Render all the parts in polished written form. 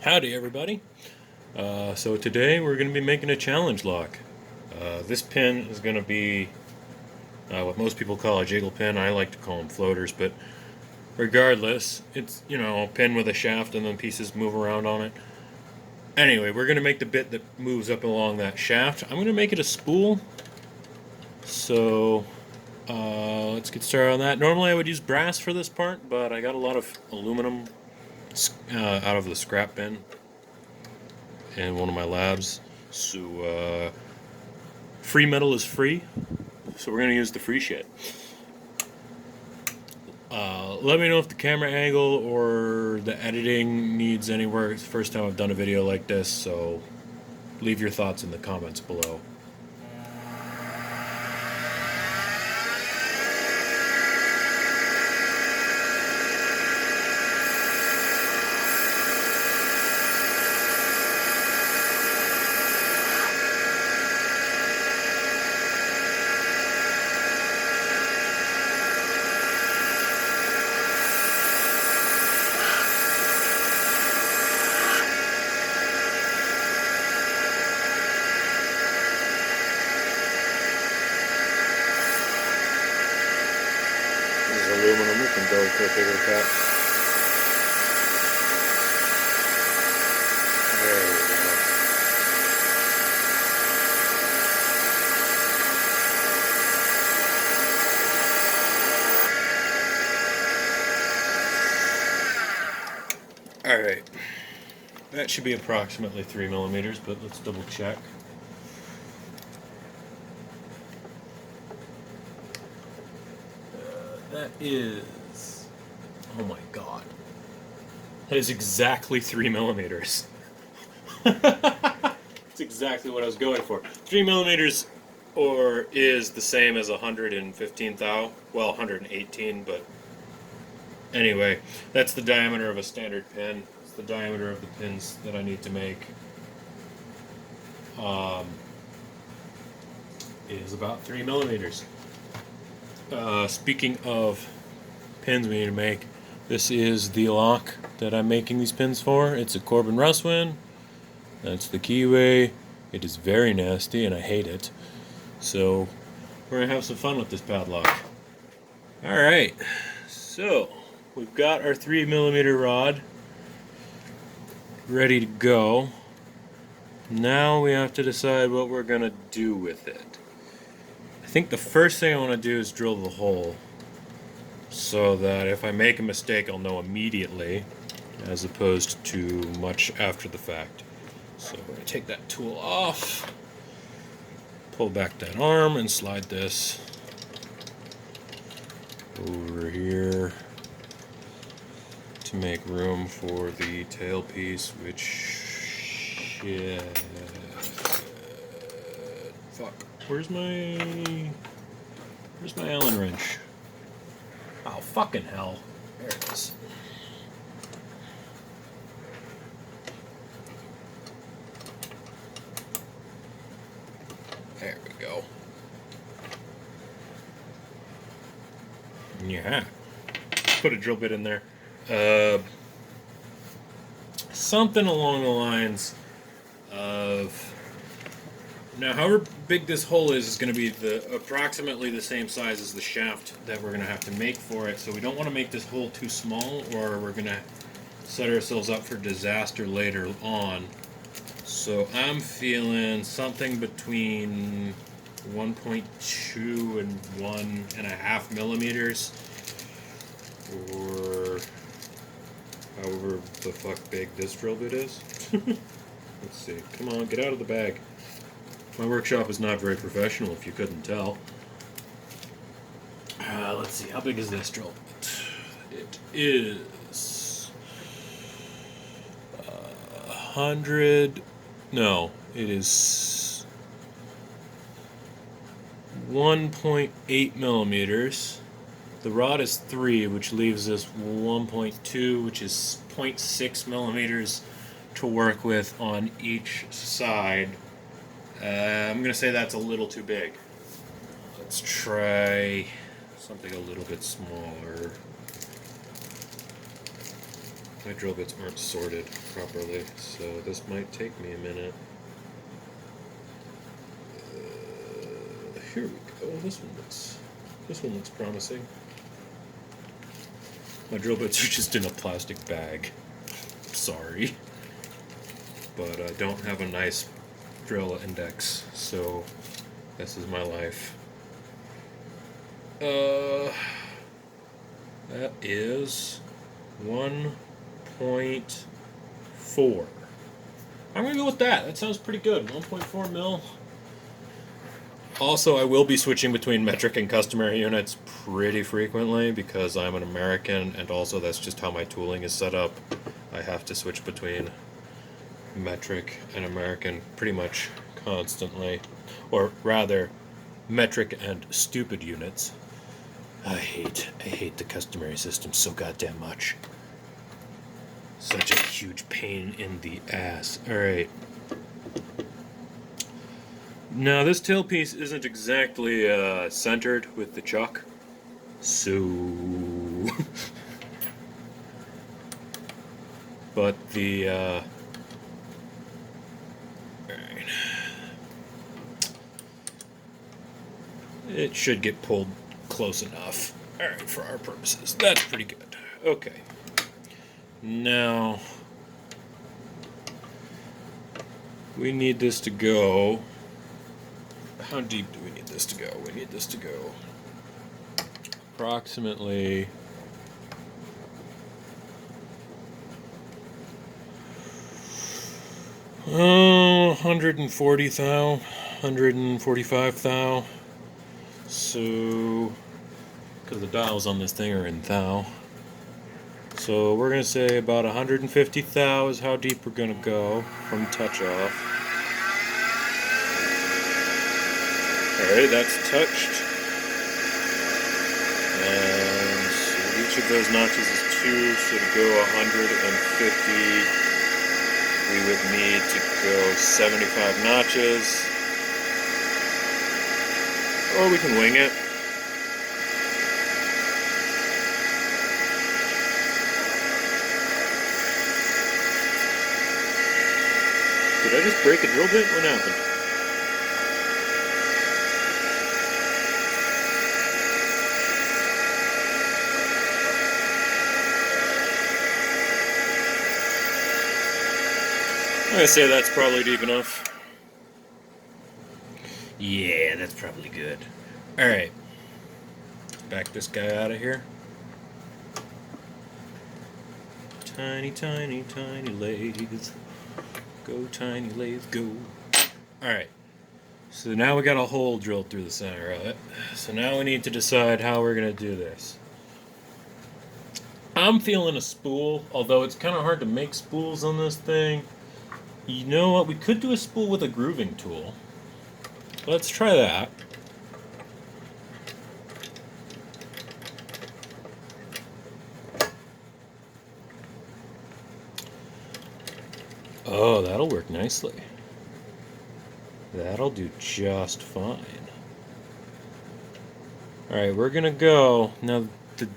Howdy everybody. So today we're going to be making a challenge lock. This pin is going to be what most people call a jiggle pin. I like to call them floaters, but regardless, it's, a pin with a shaft and then pieces move around on it. Anyway, we're going to make the bit that moves up along that shaft. I'm going to make it a spool. So let's get started on that. Normally I would use brass for this part, but I got a lot of aluminum out of the scrap bin in one of my labs. So free metal is free, so we're going to use the free shit. Let me know if the camera angle or the editing needs any work. It's the first time I've done a video like this, so leave your thoughts in the comments below. This is aluminum, we can go for a bigger cap. There we go. Alright, that should be approximately 3 millimeters, but let's double check. That is, oh my god, that is exactly 3 millimeters. That's exactly what I was going for. 3 millimeters or is the same as 115 thou, well 118, but anyway, that's the diameter of a standard pin. It's the diameter of the pins that I need to make. It is about 3 millimeters. Speaking of pins we need to make, this is the lock that I'm making these pins for. It's a Corbin Russwin. That's the keyway. It is very nasty and I hate it. So we're going to have some fun with this padlock. Alright, so we've got our 3 millimeter rod ready to go. Now we have to decide what we're going to do with it. I think the first thing I want to do is drill the hole so that if I make a mistake I'll know immediately as opposed to much after the fact. So we're going to take that tool off, pull back that arm and slide this over here to make room for the tailpiece, which fuck. Where's my Allen wrench? Oh, fucking hell. There it is. There we go. Yeah. Put a drill bit in there. Something along the lines of... Now, however big this hole is going to be approximately the same size as the shaft that we're going to have to make for it. So we don't want to make this hole too small, or we're going to set ourselves up for disaster later on. So I'm feeling something between 1.2 and 1.5 millimeters, or however the fuck big this drill bit is. Let's see. Come on, get out of the bag. My workshop is not very professional, if you couldn't tell. Let's see, how big is this drill bit? It is 100. No, it is 1.8 millimeters. The rod is 3, which leaves us 1.2, which is 0.6 millimeters to work with on each side. I'm going to say that's a little too big. Let's try something a little bit smaller. My drill bits aren't sorted properly, so this might take me a minute. Here we go. This one looks promising. My drill bits are just in a plastic bag. Sorry, but I don't have a nice drill index, so this is my life. That is 1.4. I'm gonna go with that. That sounds pretty good. 1.4 mil. Also, I will be switching between metric and customary units pretty frequently because I'm an American, and also that's just how my tooling is set up. I have to switch between metric and American pretty much constantly. Or rather, metric and stupid units. I hate the customary system so goddamn much. Such a huge pain in the ass. Alright. Now, this tailpiece isn't exactly centered with the chuck, so... but the... Alright. It should get pulled close enough. Alright, for our purposes. That's pretty good. Okay. Now... we need this to go... How deep do we need this to go? We need this to go approximately 140 thou, 145 thou. So, because the dials on this thing are in thou. So we're going to say about 150 thou is how deep we're going to go from touch off. Alright, that's touched. And so each of those notches is 2, so to go 150, we would need to go 75 notches. Or we can wing it. Did I just break a drill bit? What happened? I'm gonna say that's probably deep enough. Yeah, that's probably good. Alright. Back this guy out of here. Tiny, tiny, tiny lathes. Go, tiny lathes, go. Alright. So now we got a hole drilled through the center of it. So now we need to decide how we're gonna do this. I'm feeling a spool, although it's kind of hard to make spools on this thing. You know what? We could do a spool with a grooving tool. Let's try that. Oh, that'll work nicely. That'll do just fine. Alright, we're gonna go. Now, the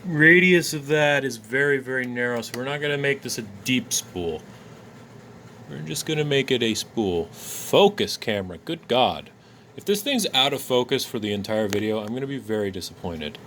radius of that is very, very narrow, so we're not gonna make this a deep spool. We're just going to make it a spool. Focus, camera. Good God. If this thing's out of focus for the entire video, I'm going to be very disappointed.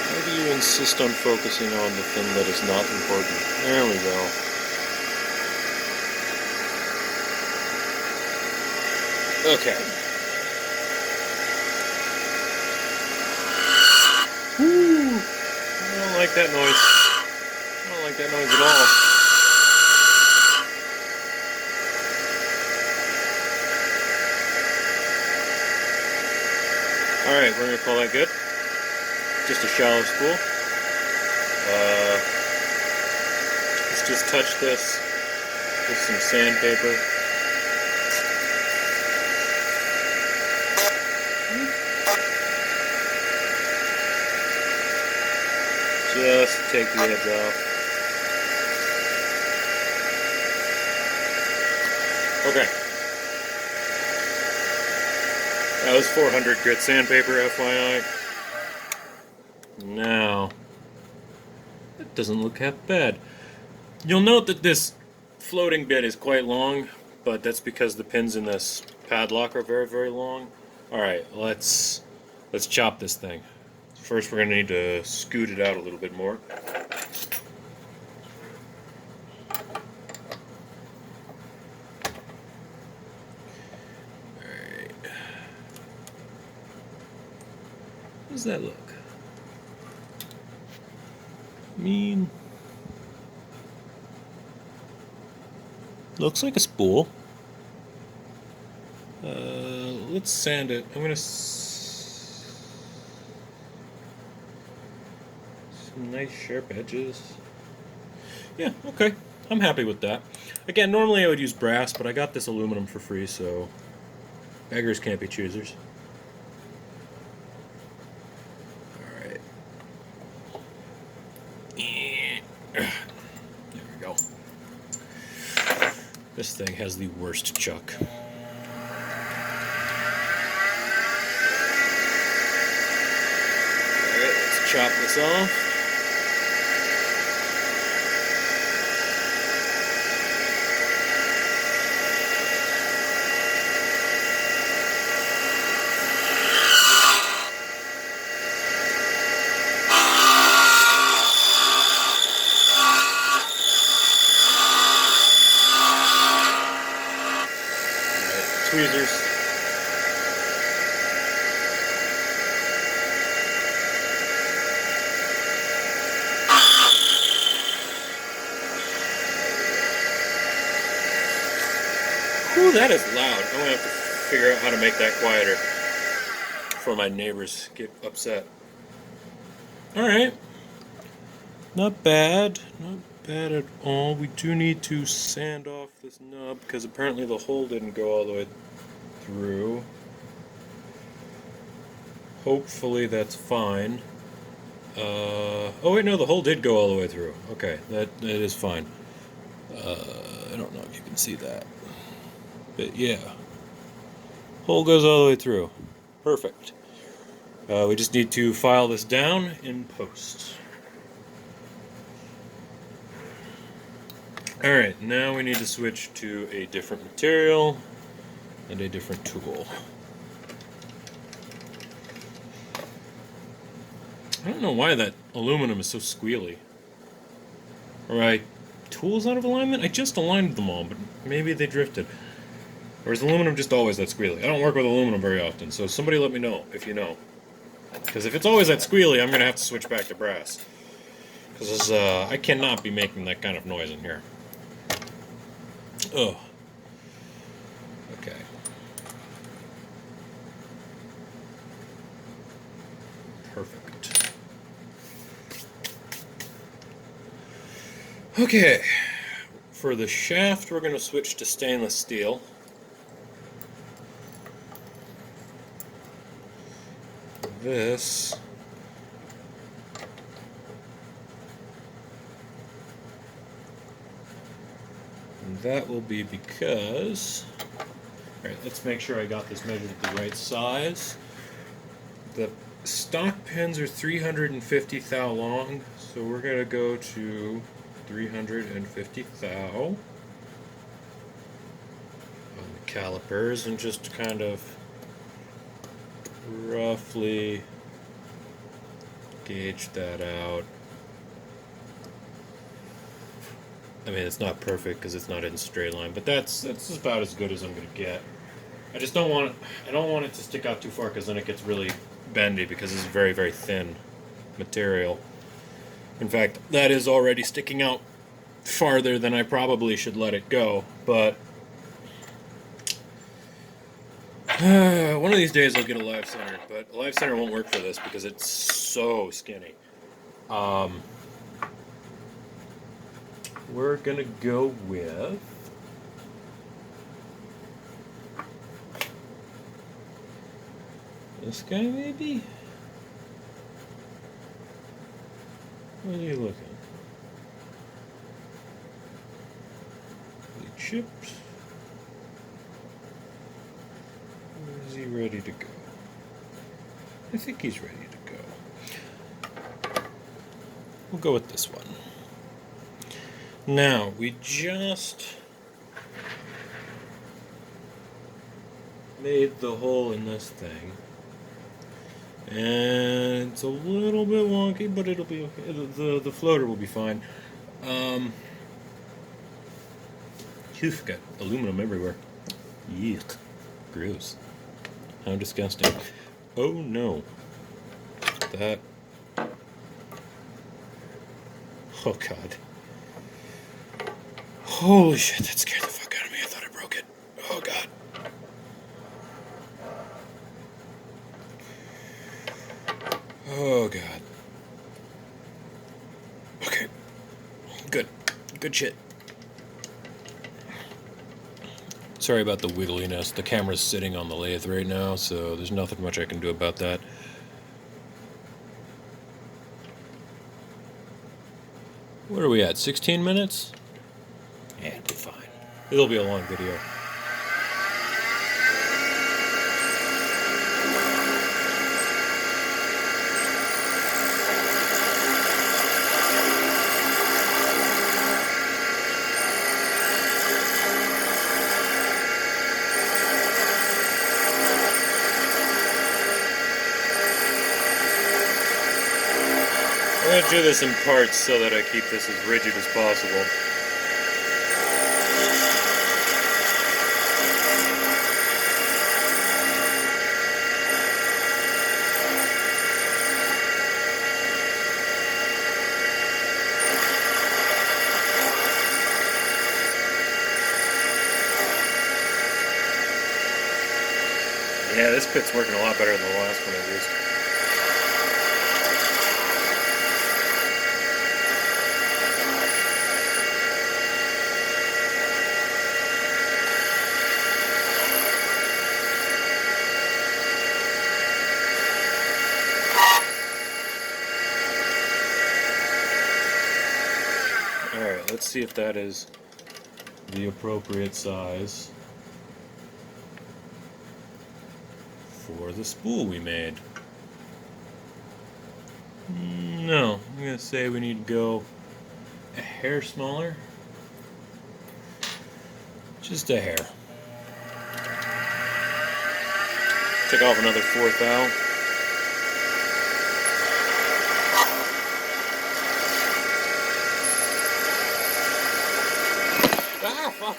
Why do you insist on focusing on the thing that is not important? There we go. Okay. Woo! I don't like that noise. I don't like that noise at all. Alright, we're going to call that good. Just a shallow spool. Let's just touch this with some sandpaper. Just take the edge off. Okay. That was 400 grit sandpaper, FYI. Now, it doesn't look half bad. You'll note that this floating bit is quite long, but that's because the pins in this padlock are very, very long. All right, let's chop this thing. First, we're gonna need to scoot it out a little bit more. How does that look? Mean. Looks like a spool. Let's sand it. I'm gonna some nice sharp edges. Yeah, okay. I'm happy with that. Again, normally I would use brass, but I got this aluminum for free, so beggars can't be choosers. Alright. There we go. This thing has the worst chuck. Alright, let's chop this off. Tweezers. Ooh, that is loud. I'm gonna have to figure out how to make that quieter before my neighbors get upset. Alright. Not bad. Not bad at all. We do need to sand off this nub because apparently the hole didn't go all the way through. Hopefully that's fine. Oh wait, no, the hole did go all the way through. Okay, that is fine. I don't know if you can see that. But yeah. Hole goes all the way through. Perfect. We just need to file this down in post. Alright, now we need to switch to a different material and a different tool. I don't know why that aluminum is so squealy. Are my tools out of alignment? I just aligned them all, but maybe they drifted. Or is aluminum just always that squealy? I don't work with aluminum very often, so somebody let me know if you know. Because if it's always that squealy, I'm going to have to switch back to brass. Because I cannot be making that kind of noise in here. Ugh. Okay. Perfect. Okay. For the shaft, we're going to switch to stainless steel. This and that will be because, alright, let's make sure I got this measured at the right size. The stock pins are 350 thou long, so we're going to go to 350 thou on the calipers and just kind of roughly gauge that out. I mean, it's not perfect because it's not in a straight line, but that's about as good as I'm gonna get. I just don't want it to stick out too far because then it gets really bendy because it's very, very thin material. In fact, that is already sticking out farther than I probably should let it go, but one of these days I'll get a live center, but a live center won't work for this because it's so skinny. We're gonna go with this guy, maybe? What are you looking? Are they chipped? Or is he ready to go? I think he's ready to go. We'll go with this one. Now, we just made the hole in this thing. And it's a little bit wonky, but it'll be okay. The floater will be fine. You've got aluminum everywhere. Yuck. Gross. How disgusting. Oh no. That. Oh god. Holy shit, that scared the fuck out of me. I thought I broke it. Oh god. Oh god. Okay. Good. Good shit. Sorry about the wiggliness. The camera's sitting on the lathe right now, so there's nothing much I can do about that. What are we at? 16 minutes? Yeah, it'll be fine. It'll be a long video. I'm going to do this in parts so that I keep this as rigid as possible. Yeah, this pit's working a lot better than the last one I used. Alright, let's see if that is the appropriate size for the spool we made. No, I'm going to say we need to go a hair smaller. Just a hair. Take off another 4th thou. Ah, fuck!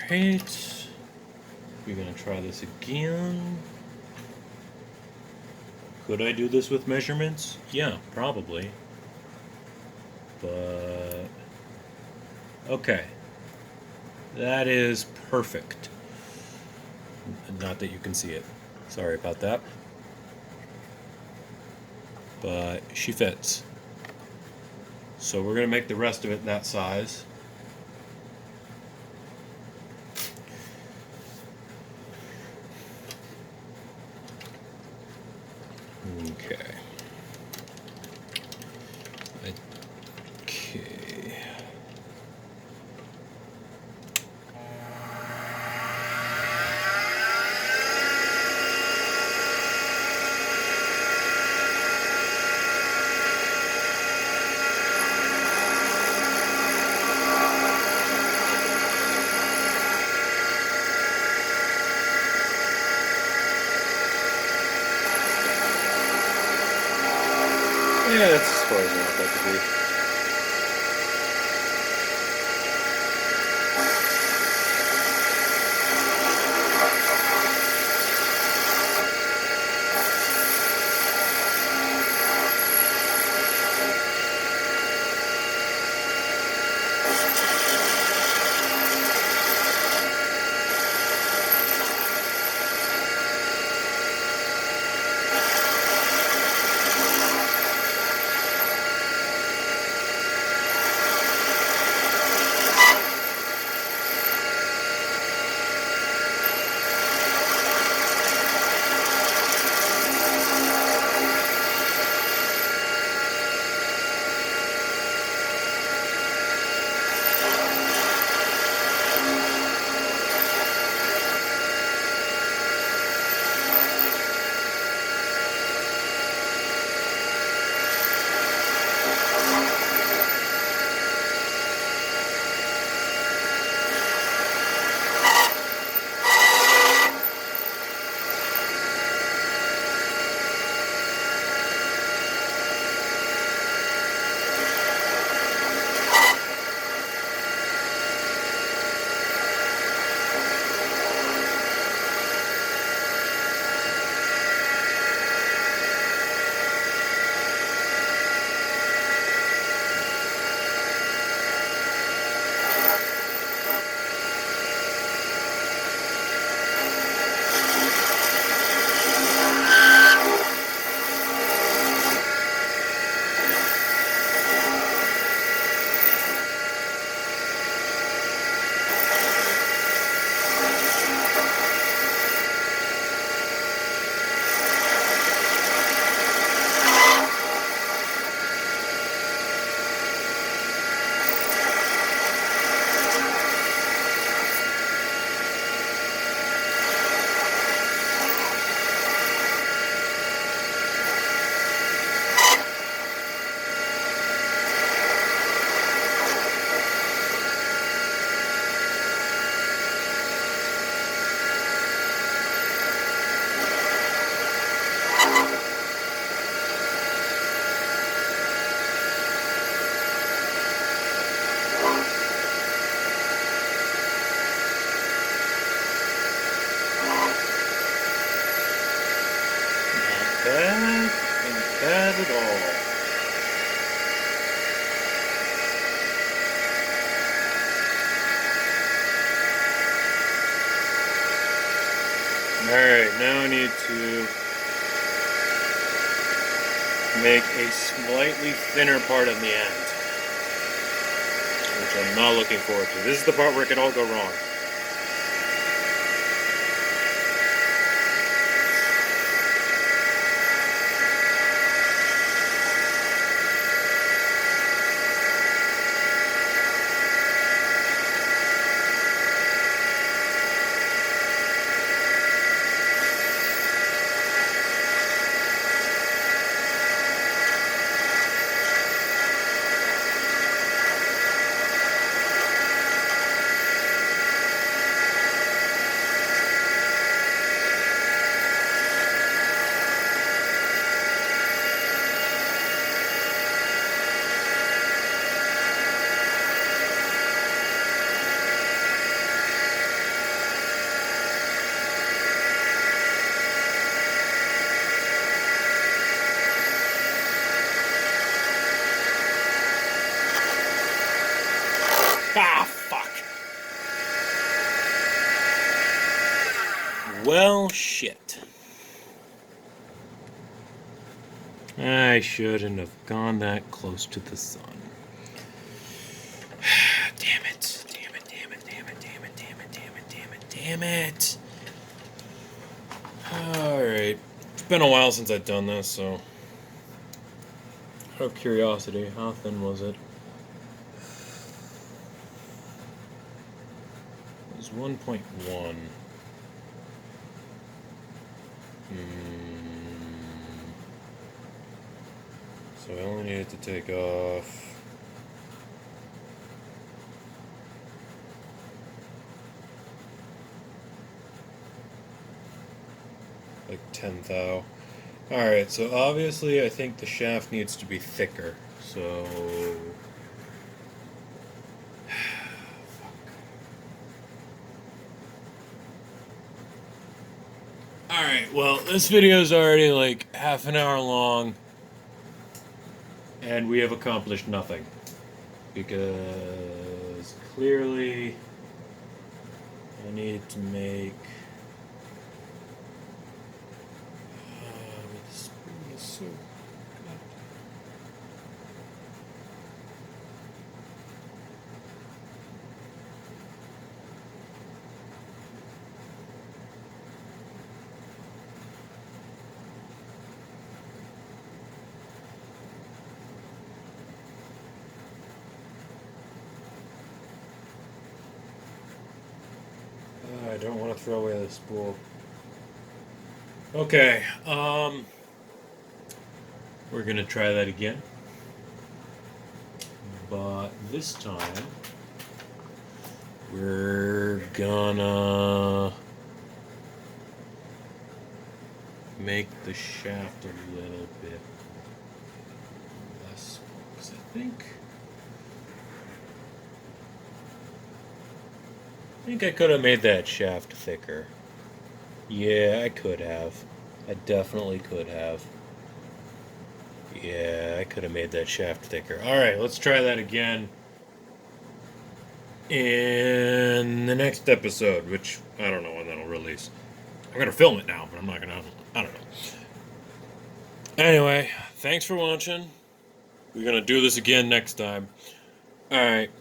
Alright, we're gonna try this again. Could I do this with measurements? Yeah, probably. But okay, that is perfect. Not that you can see it. Sorry about that. But she fits. So we're gonna make the rest of it that size. Okay. Okay. Yeah, that's as far as I want that to be. has it all. Alright, now I need to make a slightly thinner part on the end, which I'm not looking forward to. This is the part where it could all go wrong. Ah, fuck. Well, shit. I shouldn't have gone that close to the sun. Damn it. Damn it, damn it, damn it, damn it, damn it, damn it, damn it, damn it. Alright. It's been a while since I've done this, so. Out of curiosity, how thin was it? It was 1.1. So I only needed to take off like 10 thou. Alright, so obviously I think the shaft needs to be thicker. So Alright, well, this video is already like half an hour long, and we have accomplished nothing. Because clearly I need to make this spoon is so I don't want to throw away the spool. Okay, we're gonna try that again. But this time, we're gonna make the shaft a little bit less, because I think I could have made that shaft thicker. Yeah, I could have. I definitely could have. Yeah, I could have made that shaft thicker. Alright, let's try that again in the next episode, which I don't know when that'll release. I'm gonna film it now, but I'm not gonna. I don't know. Anyway, thanks for watching. We're gonna do this again next time. Alright.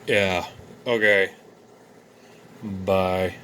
Yeah. Okay. Bye.